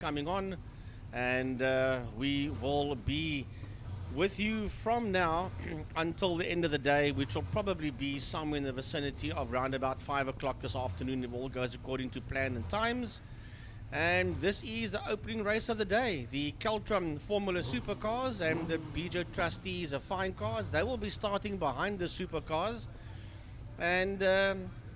coming on, and we will be with you from now until the end of the day, which will probably be somewhere in the vicinity of around about 5 o'clock this afternoon if all goes according to plan and times. And this is the opening race of the day, the Kaltron Formula Supercars and the Bejo Trustees of Fine Cars. They will be starting behind the Supercars, and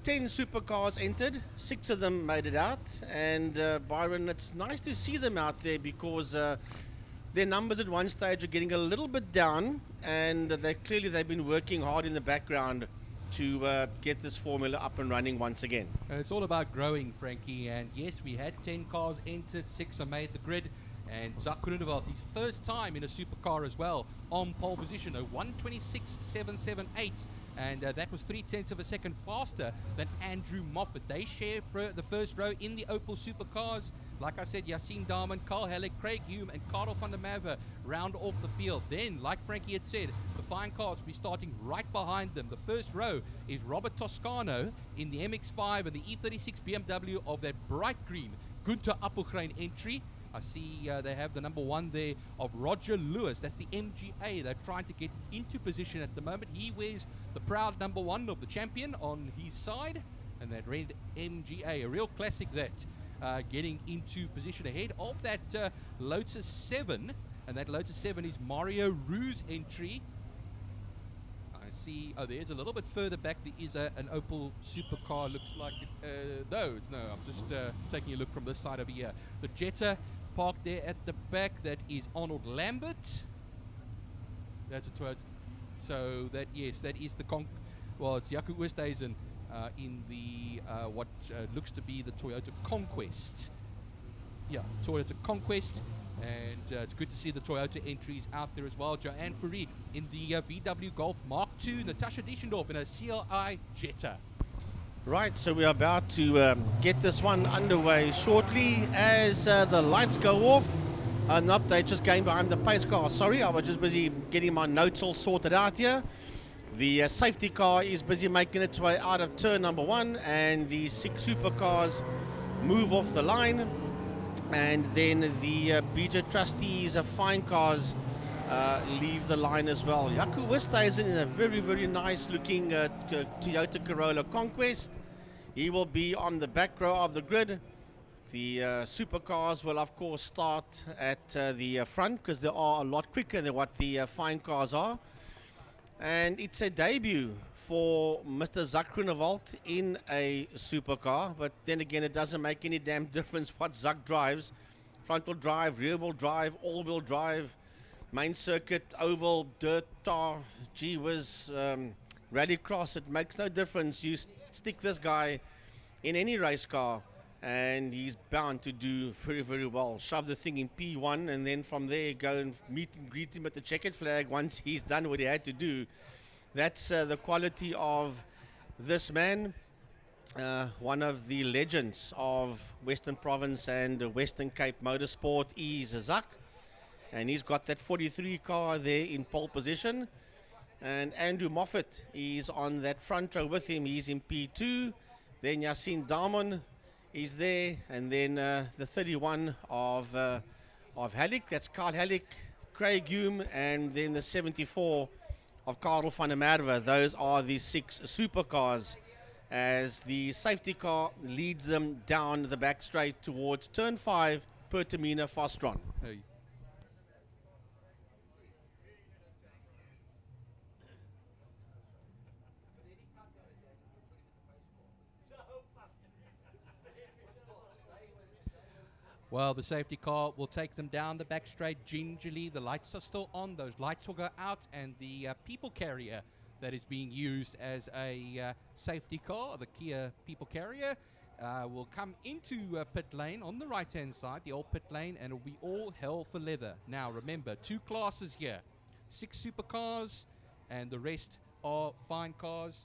10 supercars entered, 6 of them made it out, and Byron, it's nice to see them out there because their numbers at one stage are getting a little bit down, and they've been working hard in the background to get this formula up and running once again. And it's all about growing, Frankie, and yes, we had 10 cars entered, 6 are made the grid, and Zak Groenewald, his first time in a supercar as well, on pole position, a 1:26.778, and that was 0.3 of a second faster than Andrew Moffat. They share the first row in the Opel Supercars. Like I said, Yassine Darman, Carl Halleck, Craig Hume, and Karel van der Merwe round off the field. Then, like Frankie had said, the fine cars will be starting right behind them. The first row is Robert Toscano in the MX-5 and the E36 BMW of that bright green Gunther Appelgren entry. I see they have the number 1 there of Roger Lewis. That's the MGA. They're trying to get into position at the moment. He wears the proud number 1 of the champion on his side. And that red MGA, a real classic that, getting into position ahead of that Lotus 7. And that Lotus 7 is Mario Rue's entry. I see, there's a little bit further back, there is an Opel supercar, looks like it, no, I'm just taking a look from this side over here. The Jetta parked there at the back, that is Arnold Lambert. That's a Toyota, so that, yes, that is the it's Jaco Oosthuizen in the, what looks to be the Toyota Conquest. Yeah, Toyota Conquest. And it's good to see the Toyota entries out there as well. Joanne Fourie in the VW Golf Mark II, Natasha Dischendorf in a CLI Jetta. Right, so we're about to get this one underway shortly as the lights go off. An update just going behind the pace car. Sorry, I was just busy getting my notes all sorted out here. The safety car is busy making its way out of turn number 1, and the 6 supercars move off the line. And then the Bejo Trustees of Fine Cars leave the line as well. Jaco Oosthuizen in a very, very nice looking Toyota Corolla Conquest. He will be on the back row of the grid. The supercars will of course start at the front because they are a lot quicker than what the fine cars are. And it's a debut for Mr. Zak Groenewald in a supercar, but then again, it doesn't make any damn difference what Zak drives. Front-wheel drive, rear-wheel drive, all-wheel drive, main circuit, oval, dirt, tar, gee whiz, rallycross, it makes no difference. You stick this guy in any race car, and he's bound to do very, very well. Shove the thing in P1, and then from there, go and meet and greet him at the checkered flag once he's done what he had to do. That's the quality of this man, one of the legends of Western Province and Western Cape Motorsport is Zak, and he's got that 43 car there in pole position, and Andrew Moffat is on that front row with him. He's in P2. Then Yassine Darman is there, and then the 31 of Halleck, that's Carl Halleck, Craig Hume, and then the 74 of Karel van der Merwe. Those are the 6 supercars as the safety car leads them down the back straight towards turn 5, Pertamina Fostron. Hey. Well, the safety car will take them down the back straight gingerly. The lights are still on. Those lights will go out, and the people carrier that is being used as a safety car, the Kia people carrier, will come into pit lane on the right-hand side, the old pit lane, and it will be all hell for leather. Now, remember, 2 classes here, 6 supercars, and the rest are fine cars.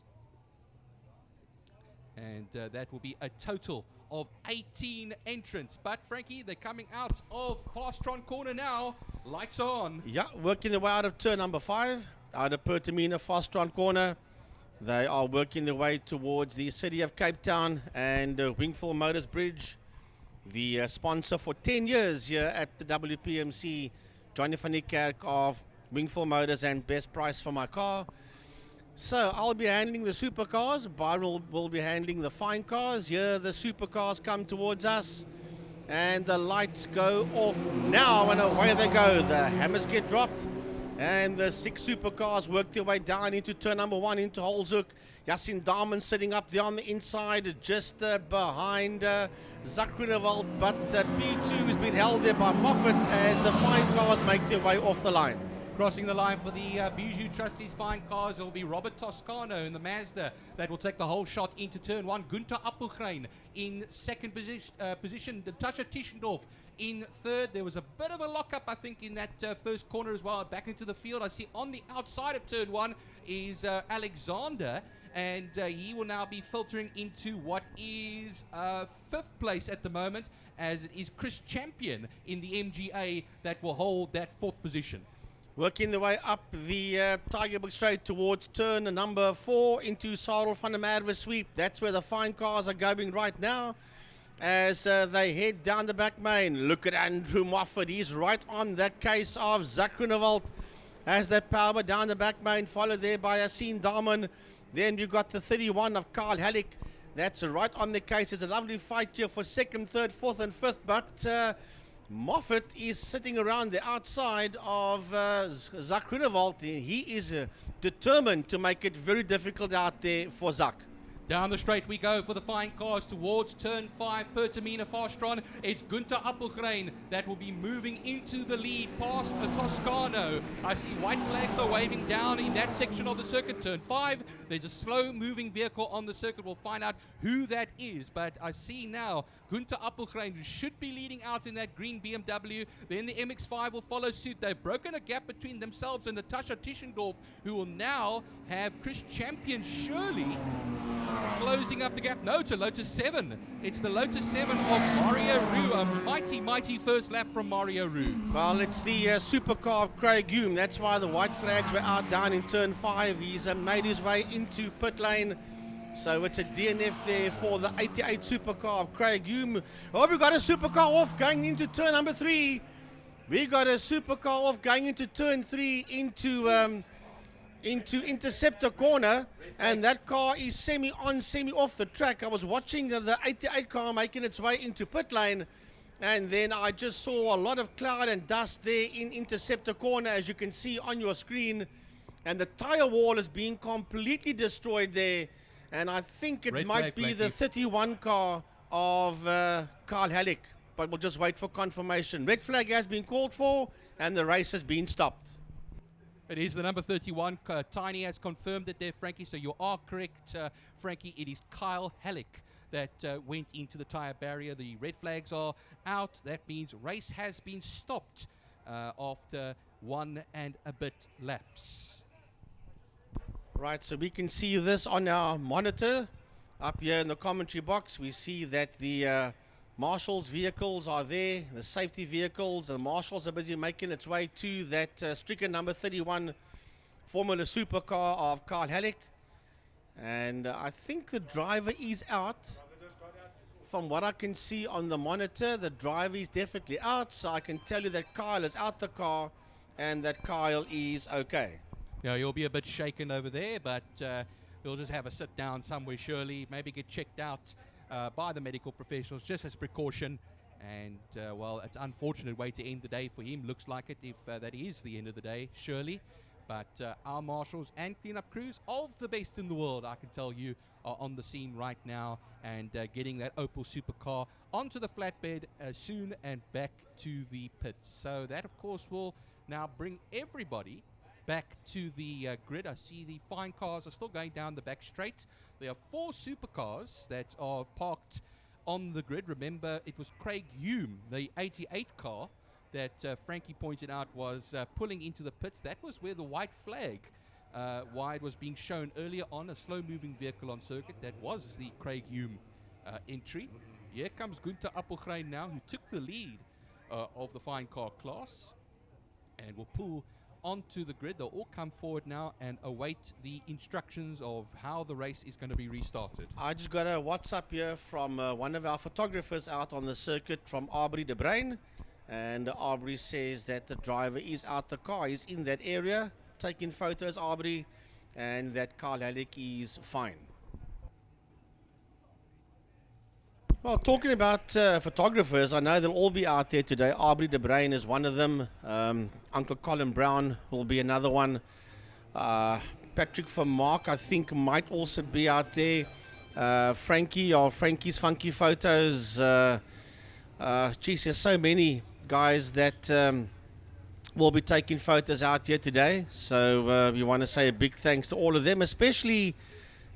And that will be a total of 18 entrants. But Frankie, they're coming out of Fastron corner now. Lights on. Yeah, working their way out of turn number 5, out of Pertamina Fastron corner. They are working their way towards the city of Cape Town and Wingfield Motors Bridge. the sponsor for 10 years here at the WPMC, Johnny van der Kerk of Wingfield Motors and Best Price for My Car. So I'll be handling the supercars, Byron will be handling the fine cars. Here the supercars come towards us and the lights go off now and away they go. The hammers get dropped and the 6 supercars work their way down into turn number 1 into Holzhoek. Yasin Dahmen sitting up there on the inside just behind Zak Groenewald, but P2 has been held there by Moffat as the fine cars make their way off the line. Crossing the line for the Bejo Trustees fine cars, it will be Robert Toscano in the Mazda that will take the whole shot into turn 1. Gunther Appelgrein in second position. Natasha Tischendorf in third. There was a bit of a lockup, I think, in that first corner as well. Back into the field, I see on the outside of turn 1 is Alexander, and he will now be filtering into what is 5th place at the moment, as it is Chris Champion in the MGA that will hold that 4th position. Working their way up the Tygerberg Straight towards turn number 4 into Sarel van der Merwe sweep. That's where the fine cars are going right now as they head down the back main. Look at Andrew Moffat. He's right on that case of Zak Groenewald as they power down the back main, followed there by Yasin Dahmen. Then you've got the 31 of Carl Halleck. That's right on the case. It's a lovely fight here for 2nd, 3rd, 4th and 5th, but Moffat is sitting around the outside of Zak Groenewald. He is determined to make it very difficult out there for Zak. Down the straight we go for the fine cars towards turn 5, Pertamina Fastron. It's Gunther Appelgrein that will be moving into the lead past Toscano. I see white flags are waving down in that section of the circuit. Turn 5, there's a slow moving vehicle on the circuit. We'll find out who that is, but I see now Gunther Appelgrein, who should be leading out in that green BMW. Then the MX-5 will follow suit. They've broken a gap between themselves and Natasha Tischendorf, who will now have Chris Champion surely closing up the gap. No, it's a Lotus 7. It's the Lotus 7 of Mario Roo. A mighty, mighty first lap from Mario Roo. Well, it's the supercar of Craig Hume. That's why the white flags were out down in turn 5. He's made his way into pit lane. So it's a DNF there for the 88 supercar of Craig Hume. Oh, we've got a supercar off going into turn number 3. We got a supercar off going into turn 3 into Interceptor corner, and that car is semi on, semi off the track. I was watching the 88 car making its way into pit lane, and then I just saw a lot of cloud and dust there in Interceptor corner, as you can see on your screen, and the tire wall is being completely destroyed there, and I think it might be the 31 car of Carl Halleck, but we'll just wait for confirmation. Red flag has been called for and the race has been stopped. It is the number 31. Tiny has confirmed it there, Frankie, so you are correct, Frankie. It is Kyle Halleck that went into the tyre barrier. The red flags are out. That means race has been stopped after 1 and a bit laps. Right, so we can see this on our monitor up here in the commentary box. We see that the Marshall's vehicles are there, the safety vehicles. The Marshals are busy making its way to that stricken number 31 Formula Supercar of Carl Halleck. And I think the driver is out. From what I can see on the monitor, the driver is definitely out. So I can tell you that Kyle is out the car and that Kyle is okay. Yeah, you'll be a bit shaken over there, but you'll just have a sit down somewhere surely, maybe get checked out by the medical professionals just as precaution. And well, it's an unfortunate way to end the day for him. Looks like it, if that is the end of the day, surely. But our marshals and cleanup crews of the best in the world, I can tell you, are on the scene right now and getting that Opel supercar onto the flatbed soon and back to the pits. So that, of course, will now bring everybody back to the grid. I see the fine cars are still going down the back straight. There are 4 supercars that are parked on the grid. Remember, it was Craig Hume, the 88 car, that Frankie pointed out was pulling into the pits. That was where the white flag, why it was being shown earlier on, a slow-moving vehicle on circuit. That was the Craig Hume entry. Here comes Gunther Appelgrein now, who took the lead of the fine car class and will pull onto the grid. They'll all come forward now and await the instructions of how the race is going to be restarted. I just got a WhatsApp here from one of our photographers out on the circuit from Aubrey de Bruin. And Aubrey says that the driver is out the car. He's in that area taking photos, Aubrey, and that Carl Halleck is fine. Well, talking about photographers, I know they'll all be out there today. Aubrey de Bruin is one of them. Uncle Colin Brown will be another one. Patrick van Mark, I think, might also be out there. Frankie or Frankie's Funky Photos. Geez, there's so many guys that will be taking photos out here today. So we want to say a big thanks to all of them, especially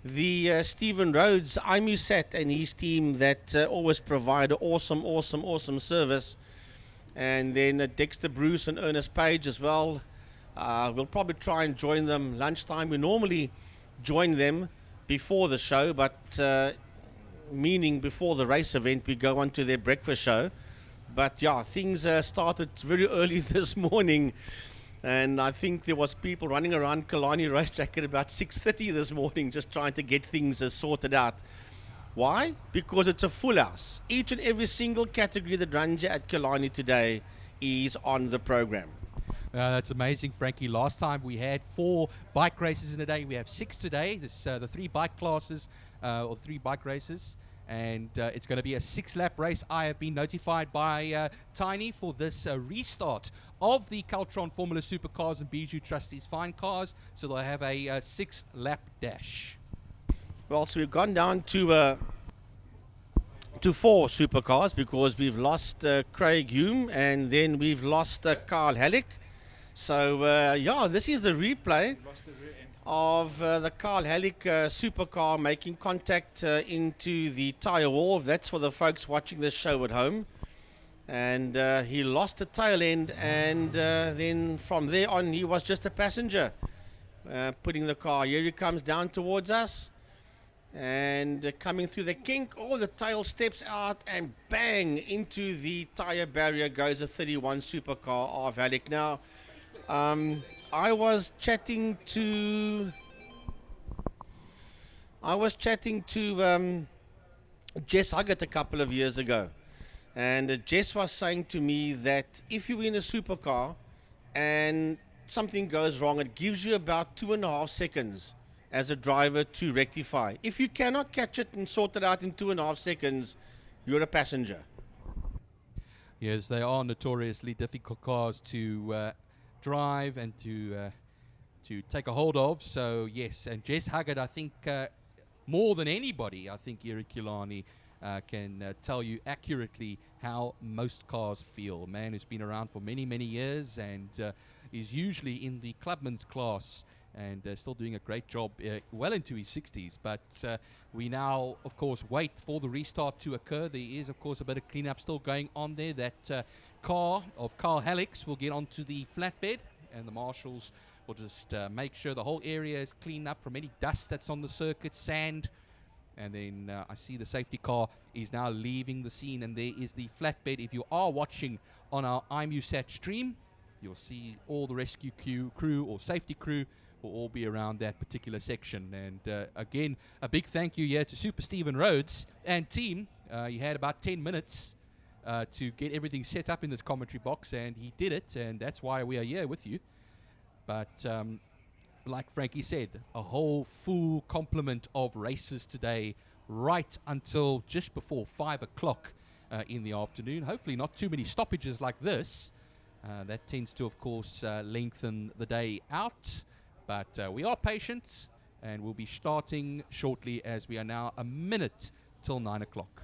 the Stephen Rhodes, IMUSAT and his team that always provide awesome service. And then Dexter Bruce and Ernest Page as well. We'll probably try and join them lunchtime. We normally join them before the show, but meaning before the race event, we go on to their breakfast show. But yeah, things started very early this morning. And I think there was people running around Killarney racetrack at about 6:30 this morning just trying to get things sorted out. Why? Because it's a full house. Each and every single category that runs at Killarney today is on the program. That's amazing, Frankie. Last time we had 4 bike races in a day. We have 6 today. This the 3 bike classes or 3 bike races. And it's going to be a 6-lap race. I have been notified by Tiny for this restart of the Kaltron Formula Supercars and Bejo Trustees Fine Cars. So they'll have a 6-lap dash. Well, so we've gone down to 4 supercars because we've lost Craig Hume and then we've lost Carl Halleck. So, yeah, this is the replay of the Carl Halleck supercar making contact into the tyre wall. That's for the folks watching this show at home. And he lost the tail end, and then from there on he was just a passenger putting the car. Here he comes down towards us and coming through the kink. Oh, the tail steps out and bang into the tyre barrier goes a 31 supercar of Halleck. Now, I was chatting to Jess Huggett a couple of years ago, and Jess was saying to me that if you win a supercar and something goes wrong, it gives you about 2.5 seconds as a driver to rectify. If you cannot catch it and sort it out in 2.5 seconds, you're a passenger. Yes, they are notoriously difficult cars to drive and to take a hold of. So yes, and Jess Huggett, I think more than anybody, I think Eric Killarney can tell you accurately how most cars feel. A man who's been around for many years and is usually in the clubman's class and still doing a great job well into his 60s. But we now, of course, wait for the restart to occur. There is, of course, a bit of cleanup still going on there. That car of Carl Halleck's will get onto the flatbed, and the marshals will just make sure the whole area is cleaned up from any dust that's on the circuit, sand. And then I see the safety car is now leaving the scene, and there is the flatbed. If you are watching on our IMUSAT stream, you'll see all the rescue crew or safety crew will all be around that particular section. And again, a big thank you here to Super Stephen Rhodes and team. He had about 10 minutes to get everything set up in this commentary box, and he did it, and that's why we are here with you. But like Frankie said, a whole full complement of races today, right until just before 5 o'clock in the afternoon. Hopefully not too many stoppages like this. That tends to, of course, lengthen the day out. But we are patient, and we'll be starting shortly, as we are now a minute till 9 o'clock.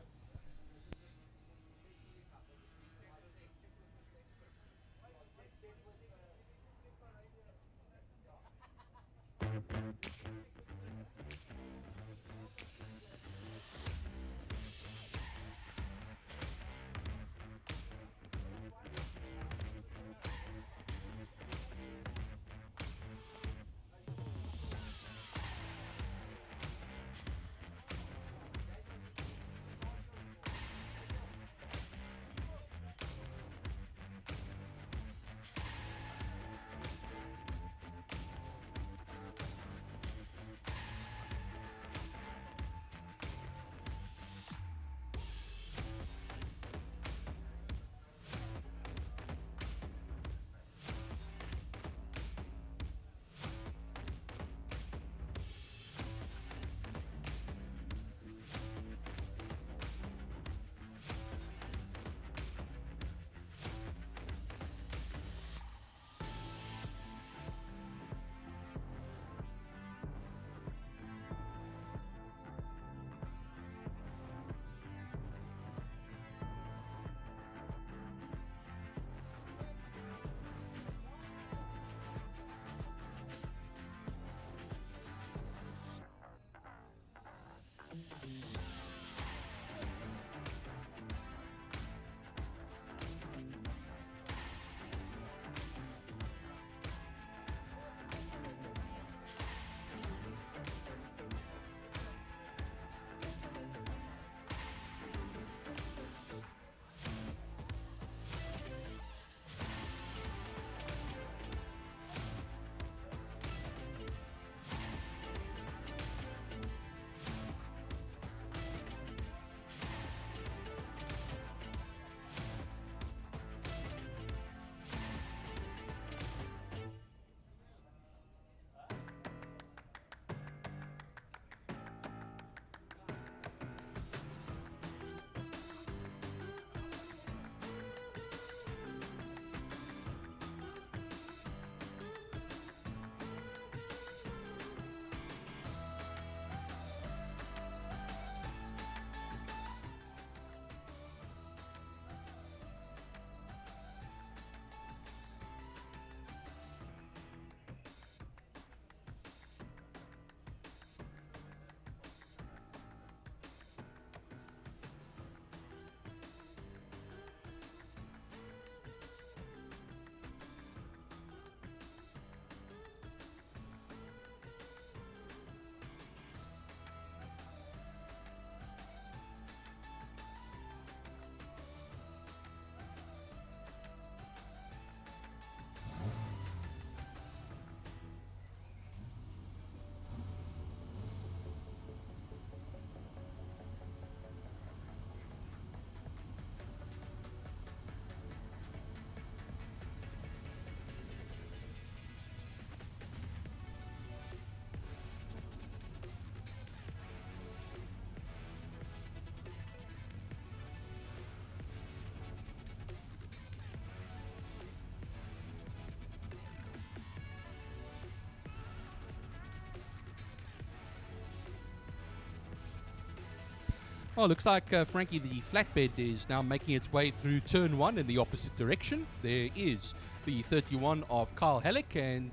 Well, looks like, Frankie, the flatbed is now making its way through turn 1 in the opposite direction. There is the 31 of Carl Halleck, and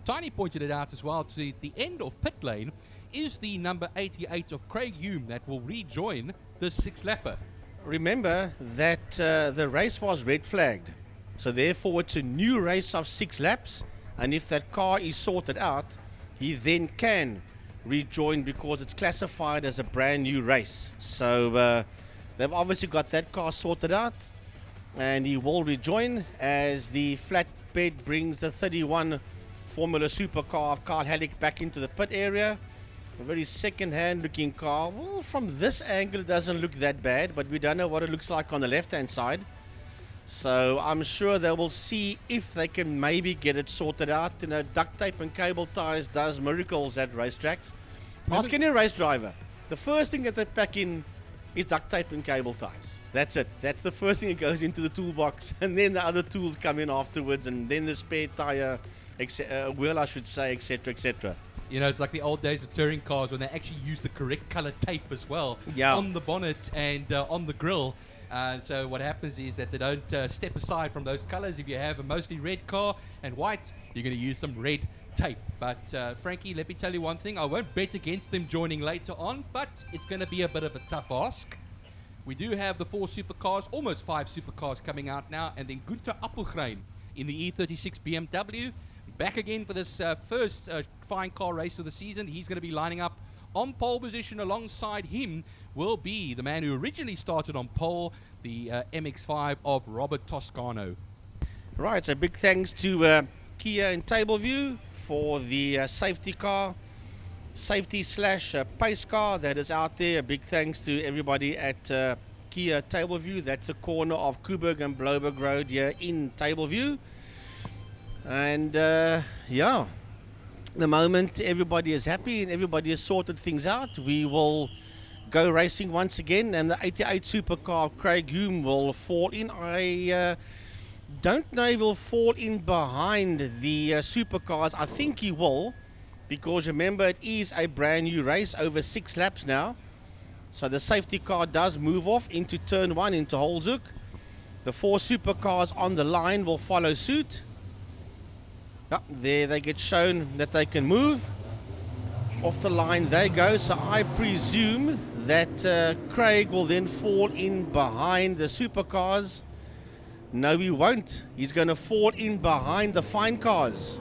Tiny pointed it out as well. To the end of pit lane is the number 88 of Craig Hume that will rejoin the 6-lapper. Remember that the race was red flagged. So therefore it's a new race of 6 laps. And if that car is sorted out, he then can rejoin because it's classified as a brand new race. So they've obviously got that car sorted out. And he will rejoin as the flatbed brings the 31 Formula Supercar of Carl Halleck back into the pit area. A very second-hand looking car. Well, from this angle it doesn't look that bad, but we don't know what it looks like on the left-hand side. So I'm sure they will see if they can maybe get it sorted out. You know, duct tape and cable ties does miracles at racetracks. Ask any race driver. The first thing that they pack in is duct tape and cable ties. That's it. That's the first thing that goes into the toolbox, and then the other tools come in afterwards, and then the spare tire, wheel I should say, etc., etc. You know, it's like the old days of touring cars when they actually use the correct color tape as well on the bonnet and on the grille. So what happens is that they don't step aside from those colors. If you have a mostly red car and white, you're going to use some red tape. But Frankie, let me tell you one thing. I won't bet against them joining later on, but it's going to be a bit of a tough ask. We do have the 4 supercars, almost 5 supercars coming out now, and then Gunther Appelgrein in the E36 BMW. Back again for this first fine car race of the season. He's going to be lining up on pole position. Alongside him will be the man who originally started on pole, the MX-5 of Robert Toscano. Right, so big thanks to Kia in Tableview for the safety car, safety / pace car that is out there. A big thanks to everybody at Kia Tableview. That's a corner of Coburg and Bloberg Road here in Tableview. And yeah, the moment everybody is happy and everybody has sorted things out, we will go racing once again, and the 88 supercar of Craig Hume will fall in. I don't know if he'll fall in behind the supercars. I think he will, because remember, it is a brand new race over 6 laps now. So the safety car does move off into turn 1 into Holzhoek. The 4 supercars on the line will follow suit. Yep, there they get shown that they can move. Off the line they go. So I presume that Craig will then fall in behind the supercars. No, he won't. He's going to fall in behind the fine cars.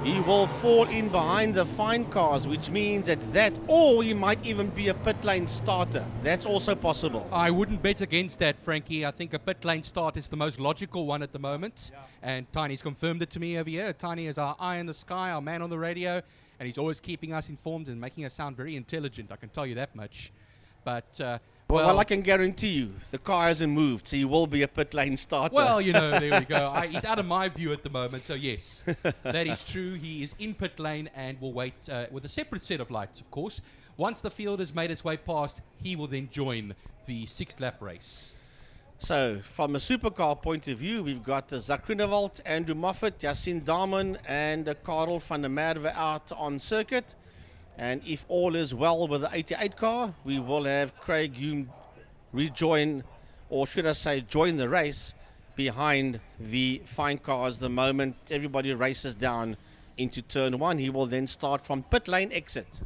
He will fall in behind the fine cars, which means that, or he might even be a pit lane starter. That's also possible. I wouldn't bet against that, Frankie. I think a pit lane start is the most logical one at the moment. Yeah. And Tiny's confirmed it to me over here. Tiny is our eye in the sky, our man on the radio, and he's always keeping us informed and making us sound very intelligent. I can tell you that much. But well, I can guarantee you, the car hasn't moved, so he will be a pit lane starter. Well, you know, there we go. He's out of my view at the moment, so yes, that is true. He is in pit lane and will wait with a separate set of lights, of course. Once the field has made its way past, he will then join the 6-lap race. So, from a supercar point of view, we've got Zak Groenewald, Andrew Moffat, Yassine Daman, and Karel van der Merwe out on circuit. And if all is well with the 88 car, we will have Craig Hume rejoin, or should I say join the race behind the fine cars the moment everybody races down into turn 1. He will then start from pit lane exit.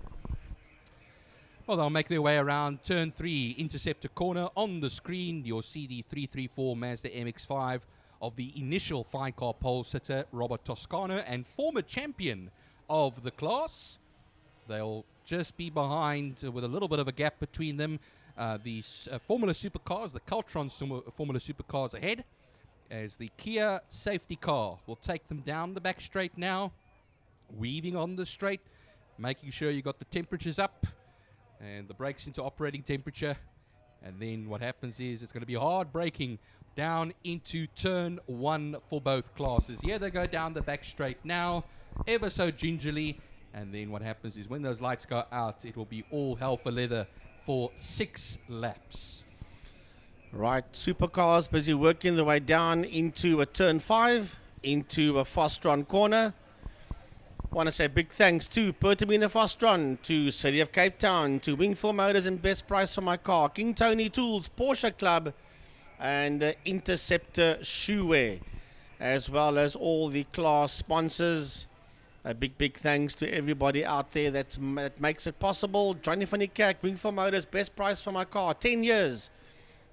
Well, they'll make their way around turn 3, interceptor corner. On the screen, you'll see the 334 Mazda MX-5 of the initial fine car pole sitter, Robert Toscano, and former champion of the class. They'll just be behind with a little bit of a gap between them. The Formula Supercars, the Kaltron Formula Supercars ahead, as the Kia safety car will take them down the back straight now, weaving on the straight, making sure you got the temperatures up and the brakes into operating temperature. And then what happens is it's going to be hard braking down into turn 1 for both classes. Here they go down the back straight now, ever so gingerly. And then what happens is when those lights go out, it will be all hell for leather for 6 laps. Right, supercars busy working their way down into a turn 5, into a Fostron corner. Want to say big thanks to Pertamina Fostron, to City of Cape Town, to Wingfield Motors and Best Price for My Car, King Tony Tools, Porsche Club, and Interceptor Shoewear, as well as all the class sponsors. A big thanks to everybody out there that makes it possible. Johnny van der Kerk, Wingfield Motors, Best Price for My Car, 10 years.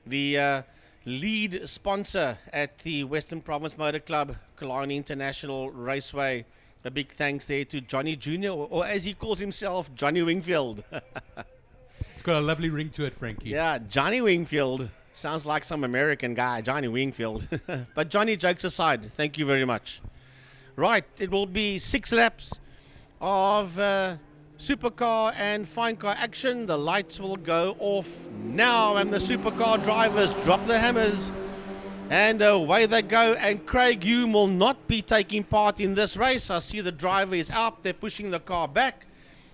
The lead sponsor at the Western Province Motor Club, Kaltron International Raceway. A big thanks there to Johnny Jr., or as he calls himself, Johnny Wingfield. It's got a lovely ring to it, Frankie. Yeah, Johnny Wingfield. Sounds like some American guy, Johnny Wingfield. But Johnny, jokes aside, thank you very much. Right, it will be 6 laps of supercar and fine car action. The lights will go off now, and the supercar drivers drop the hammers. And away they go, and Craig Hume will not be taking part in this race. I see the driver is out, they're pushing the car back.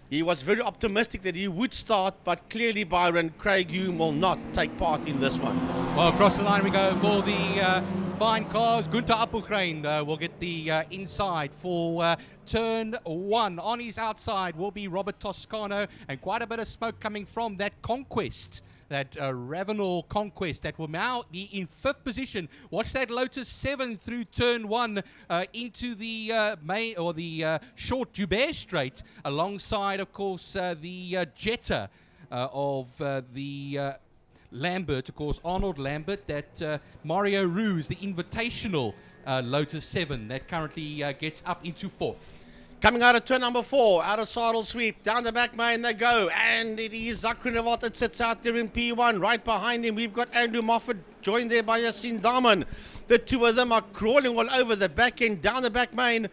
He was very optimistic that he would start, but clearly, Byron, Craig Hume will not take part in this one. Well, across the line we go for the fine cars. Gunther Appelgren will get the inside for turn 1. On his outside will be Robert Toscano, and quite a bit of smoke coming from that Conquest. That Ravenel Conquest that will now be in 5th position. Watch that Lotus 7 through turn 1 into the main or the short Joubert Straight, alongside, of course, the Jetta of the Lambert, of course, Arnold Lambert. That Mario Ruse, the Invitational Lotus 7 that currently gets up into 4th. Coming out of turn number 4, out of saddle sweep, down the back main they go, and it is Zak Groenewald that sits out there in P1. Right behind him, we've got Andrew Moffat, joined there by Yassine Daman. The two of them are crawling all over the back end, down the back main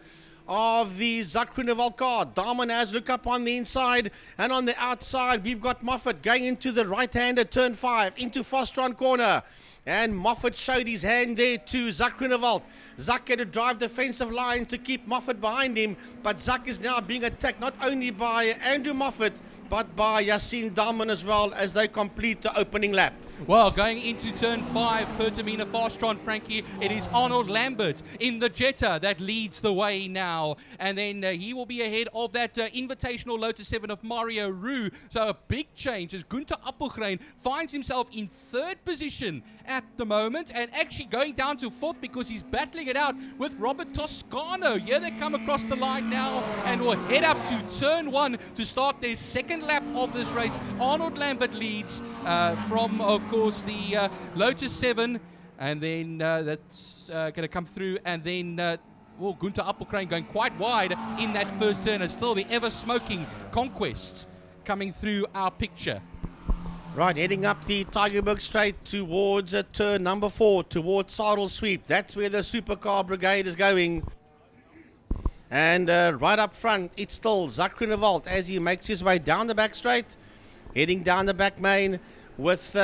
of the Zak Groenewald car. Daman has look up on the inside, and on the outside, we've got Moffat going into the right-hander, turn 5, into Fostron corner. And Moffat showed his hand there to Zak Groenewald. Zak had to drive defensive lines to keep Moffat behind him, but Zak is now being attacked not only by Andrew Moffat, but by Yassine Daman as well, as they complete the opening lap. Well, going into turn 5, Pertamina Fastron, Frankie, it is Arnold Lambert in the Jetta that leads the way now. And then he will be ahead of that Invitational Lotus 7 of Mario Rue. So a big change as Gunther Appelgren finds himself in 3rd position at the moment, and actually going down to 4th because he's battling it out with Robert Toscano. Here they come across the line now and will head up to turn 1 to start their 2nd lap of this race. Arnold Lambert leads from, of course, the Lotus 7, and then that's going to come through, and then Gunther Appelgren going quite wide in that first turn, and still the ever-smoking Conquest coming through our picture. Right, heading up the Tigerberg Straight towards turn number 4, towards Saddle Sweep. That's where the Supercar Brigade is going. And right up front, it's still Zak Groenewald as he makes his way down the back straight, heading down the back main with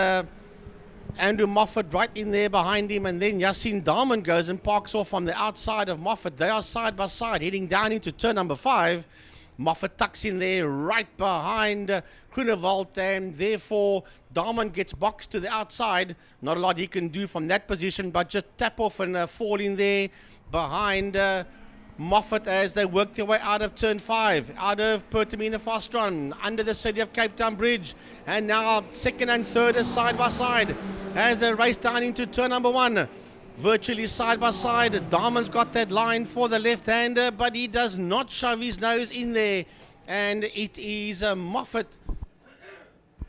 Andrew Moffat right in there behind him, and then Yassine Daman goes and parks off on the outside of Moffat. They are side by side, heading down into turn number 5. Moffat tucks in there right behind Groenewald, and therefore Daman gets boxed to the outside. Not a lot he can do from that position, but just tap off and fall in there behind Moffat as they work their way out of turn 5, out of Pertamina Fastron, under the City of Cape Town Bridge, and now 2nd and 3rd is side by side as they race down into turn number 1. Virtually side by side. Daman's got that line for the left-hander, but he does not shove his nose in there, and it is Moffat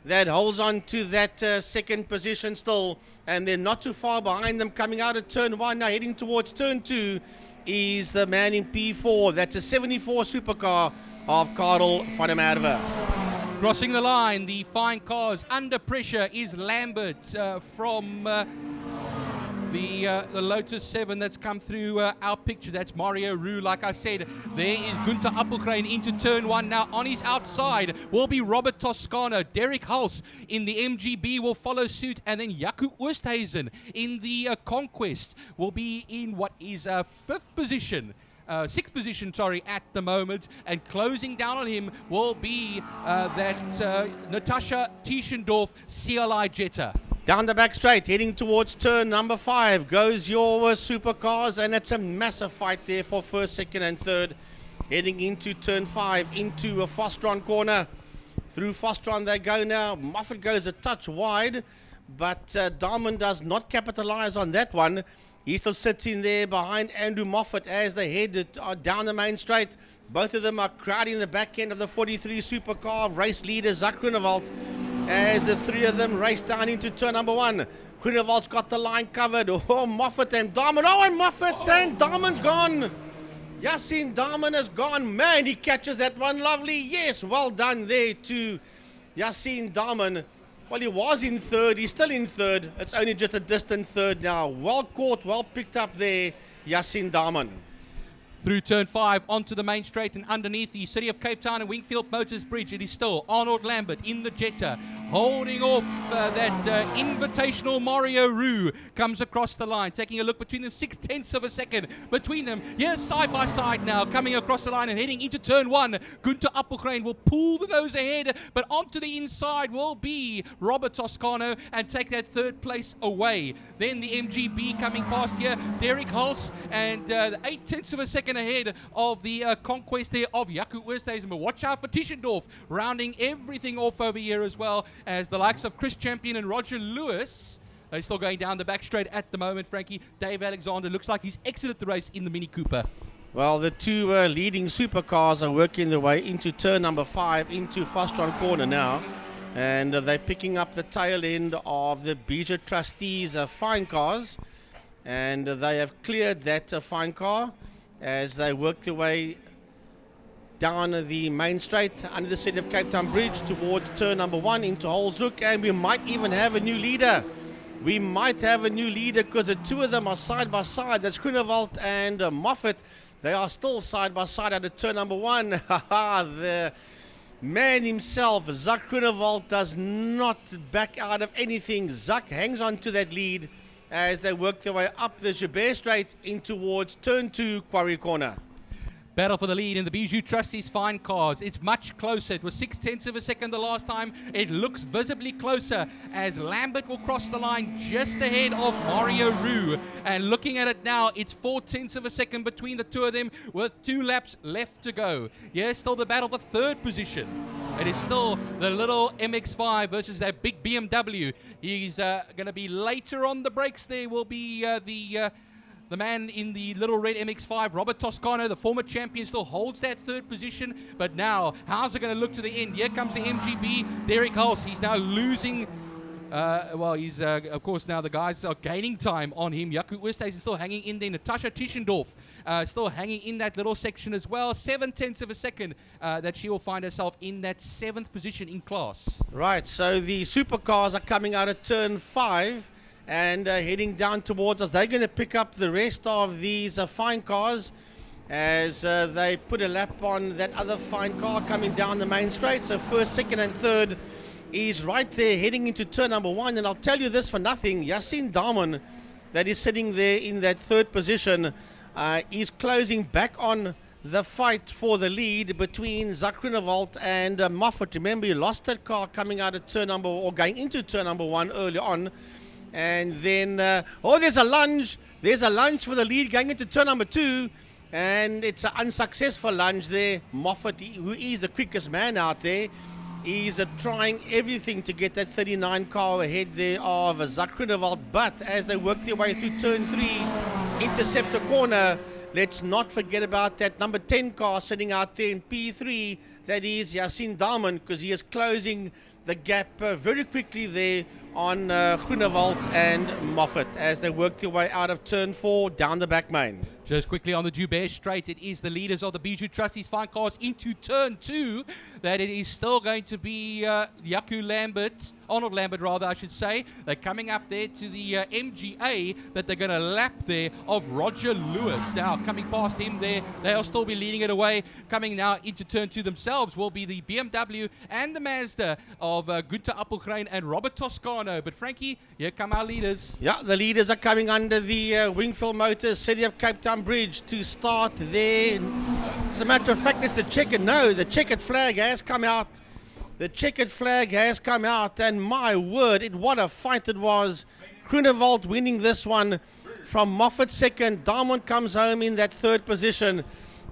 that holds on to that 2nd position still, and they're not too far behind them coming out of turn 1. Now heading towards turn 2 is the man in P4. That's a 74 supercar of Karel van der Merwe. Crossing the line, the fine cars under pressure is Lambert from the Lotus 7 that's come through our picture. That's Mario Rue, like I said. There is Gunther Appelgren into turn 1 now. On his outside will be Robert Toscano. Derek Hulse in the MGB will follow suit, and then Jaco Oosthuizen in the Conquest will be in what is 5th position. 6th position, at the moment, and closing down on him will be that Natasha Tischendorf CLI Jetta. Down the back straight, heading towards turn number 5, goes your supercars, and it's a massive fight there for 1st, 2nd, and 3rd. heading into turn 5, into a Fostron corner. Through Fostron they go now. Moffat goes a touch wide, but Darman does not capitalize on that one. He still sits in there behind Andrew Moffat as they head down the main straight. Both of them are crowding the back end of the 43 Supercar race leader Zak Groenewald as the three of them race down into turn number 1. Groenewald's got the line covered. Oh, Moffat and Darman. Oh, and Moffat and Darman's gone. Yassine Darman has gone. Man, he catches that one lovely. Yes, well done there to Yassine Darman. Well, he was in third. He's still in third. It's only just a distant third now. Well caught, well picked up there, Yassine Darman. Through turn 5 onto the main straight and underneath the City of Cape Town and Wingfield Motors Bridge. It is still Arnold Lambert in the Jetta, holding off that invitational Mario Roo. Comes across the line, taking a look between them, 0.6 of a second between them. Here's side by side now, coming across the line and heading into turn 1. Gunther Appelgren will pull the nose ahead, but onto the inside will be Robert Toscano and take that third place away. Then the MGB coming past here, Derek Hulse, and 0.8 of a second ahead of the conquest there of Jaco Oosthuizen. But watch out for Tischendorf, rounding everything off over here as well, as the likes of Chris Champion and Roger Lewis. They're still going down the back straight at the moment, Frankie. Dave Alexander looks like he's exited the race in the Mini Cooper. Well, the two leading supercars are working their way into turn number 5, into Fostron corner now. And they're picking up the tail end of the Bejo Trustees fine cars. And they have cleared that fine car as they work their way down the main straight under the City of Cape Town Bridge towards turn number 1 into Holzhoek, and we might even have a new leader. We might have a new leader because the two of them are side by side. That's Groenewald and Moffat. They are still side by side at turn number 1. The man himself, Zak Groenewald, does not back out of anything. Zak hangs on to that lead as they work their way up the Joubert Straight in towards turn 2, Quarry Corner. Battle for the lead in the Bijou Trustees fine cars. It's much closer. It was 0.6 of a second the last time. It looks visibly closer as Lambert will cross the line just ahead of Mario Roo. And looking at it now, it's 0.4 of a second between the two of them with 2 laps left to go. Yes, still the battle for third position. It is still the little MX-5 versus that big BMW. He's going to be later on the brakes. There will be the man in the little red MX-5, Robert Toscano, the former champion, still holds that third position. But now, how's it going to look to the end? Here comes the MGB, Derek Hulse. He's now losing. He's, of course, now the guys are gaining time on him. Jaco Oosthuizen is still hanging in there. Natasha Tischendorf still hanging in that little section as well. 0.7 of a second that she will find herself in that 7th position in class. Right, so the supercars are coming out of turn 5 and heading down towards us. They're going to pick up the rest of these fine cars as they put a lap on that other fine car coming down the main straight. So first, second and third is right there heading into turn number 1. And I'll tell you this for nothing, Yassine Darman, that is sitting there in that third position, is closing back on the fight for the lead between Zak Groenewald and Moffat. Remember, he lost that car coming out of turn number, or going into turn number 1 early on. And then, there's a lunge. There's a lunge for the lead going into turn number 2. And it's an unsuccessful lunge there. Moffat, who is the quickest man out there, is trying everything to get that 39 car ahead there of Zak Groenewald. But as they work their way through turn 3, Interceptor corner, let's not forget about that number 10 car sitting out there in P3. That is Yassine Darman, because he is closing the gap very quickly there on Groenewald and Moffat as they work their way out of turn 4 down the back main. Just quickly on the Joubert Straight, it is the leaders of the Bijou Trustees fine cars into turn 2. That it is still going to be Arnold Lambert rather, I should say. They're coming up there to the MGA that they're going to lap there of Roger Lewis. Now coming past him there, they'll still be leading it away. Coming now into turn 2 themselves will be the BMW and the Mazda of Gunther Appelgren and Robert Toscano. But Frankie, here come our leaders. Yeah, the leaders are coming under the Wingfield Motors City of Cape Town Bridge to start there. As a matter of fact, it's the checkered. No, the checkered flag has come out. The checkered flag has come out, and my word, what a fight it was. Groenewald winning this one from Moffat second. Darman comes home in that third position.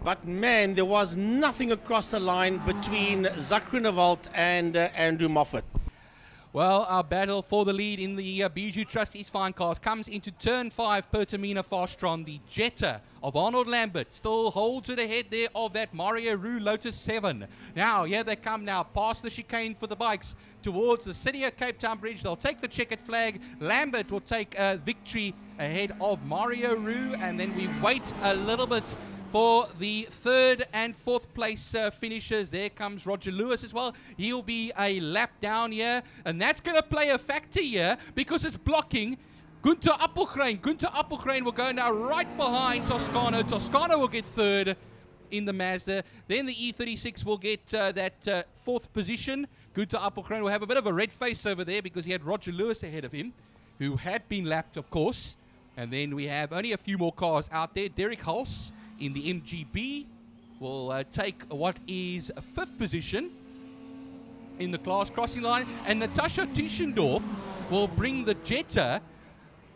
But man, there was nothing across the line between Zak Groenewald and Andrew Moffat. Well, our battle for the lead in the Bejo Trustees Fine Cars comes into turn 5. Pertamina Fastron, the Jetta of Arnold Lambert, still holds it ahead there of that Mario Roo Lotus 7. Now, here they come now, past the chicane for the bikes, towards the City of Cape Town Bridge. They'll take the checkered flag. Lambert will take victory ahead of Mario Roo, and then we wait a little bit for the 3rd and 4th place finishers. There comes Roger Lewis as well. He'll be a lap down here, and that's going to play a factor here because it's blocking Gunther Appelgrein. Gunther Appelgrein will go now right behind Toscano. Toscano will get 3rd in the Mazda. Then the E36 will get that 4th position. Gunther Appelgrein will have a bit of a red face over there because he had Roger Lewis ahead of him, who had been lapped, of course. And then we have only a few more cars out there. Derek Hulse in the MGB will take what is a 5th position in the class crossing line, and Natasha Tischendorf will bring the Jetta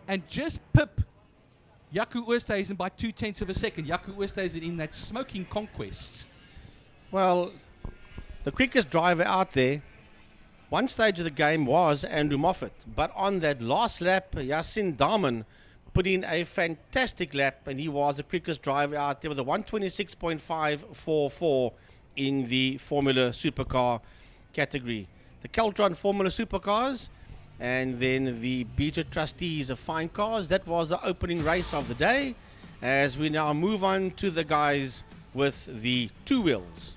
and just pip Jaco Oosthuizen by 0.2 of a second. Jaco Oosthuizen in that smoking conquest. Well, the quickest driver out there, one stage of the game, was Andrew Moffat, but on that last lap, Yasin Daman put in a fantastic lap, and he was the quickest driver out there with a 126.544 in the Formula Supercar category. The Kaltron Formula Supercars and then the Bejo Trustees of Fine Cars. That was the opening race of the day, as we now move on to the guys with the 2 wheels.